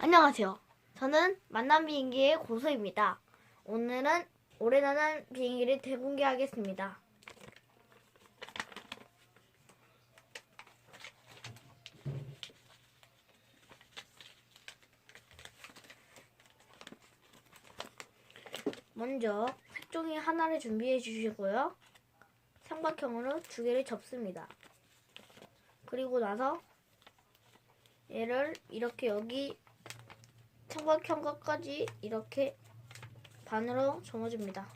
안녕하세요. 저는 만남 비행기의 고소입니다. 오늘은 오래 나는 비행기를 대공개하겠습니다. 먼저 색종이 하나를 준비해 주시고요. 삼각형으로 두 개를 접습니다. 그리고 나서 얘를 이렇게 여기 삼각형까지 이렇게 반으로 접어줍니다.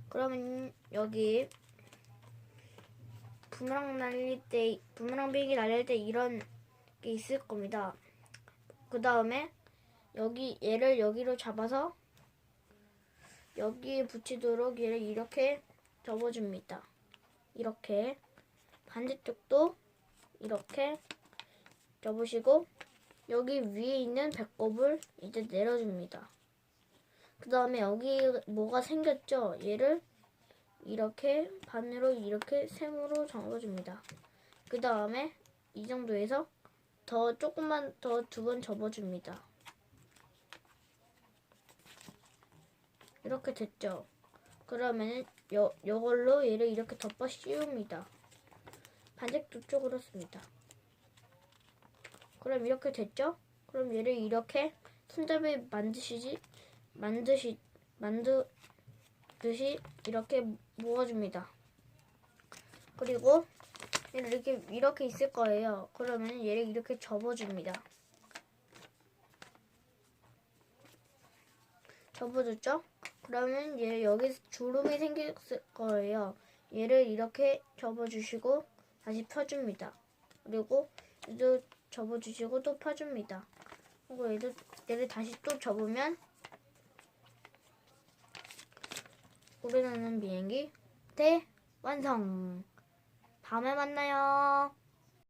그러면 여기 부메랑 비행기 날릴 때 이런 게 있을 겁니다. 그 다음에 얘를 여기로 잡아서 여기에 붙이도록 얘를 이렇게 접어줍니다. 이렇게 반대쪽도 이렇게 접으시고 여기 위에 있는 배꼽을 이제 내려줍니다. 그 다음에 여기 뭐가 생겼죠? 얘를 이렇게 반으로 이렇게 셈으로 접어줍니다. 그 다음에 이 정도에서 조금만 더 두 번 접어줍니다. 이렇게 됐죠? 그러면은 요걸로 얘를 이렇게 덮어 씌웁니다. 반대쪽 쪽으로 씁니다. 그럼 이렇게 됐죠? 그럼 얘를 이렇게 손잡이 만드듯이 이렇게 모아줍니다. 그리고 얘를 이렇게 있을 거예요. 그러면 얘를 이렇게 접어줍니다. 접어줬죠? 그러면 얘 여기 주름이 생겼을 거예요. 얘를 이렇게 접어주시고 다시 펴줍니다. 그리고 얘도 접어주시고 또 펴줍니다. 그리고 얘를 다시 또 접으면 오래 나는 비행기 완성! 다음에 만나요.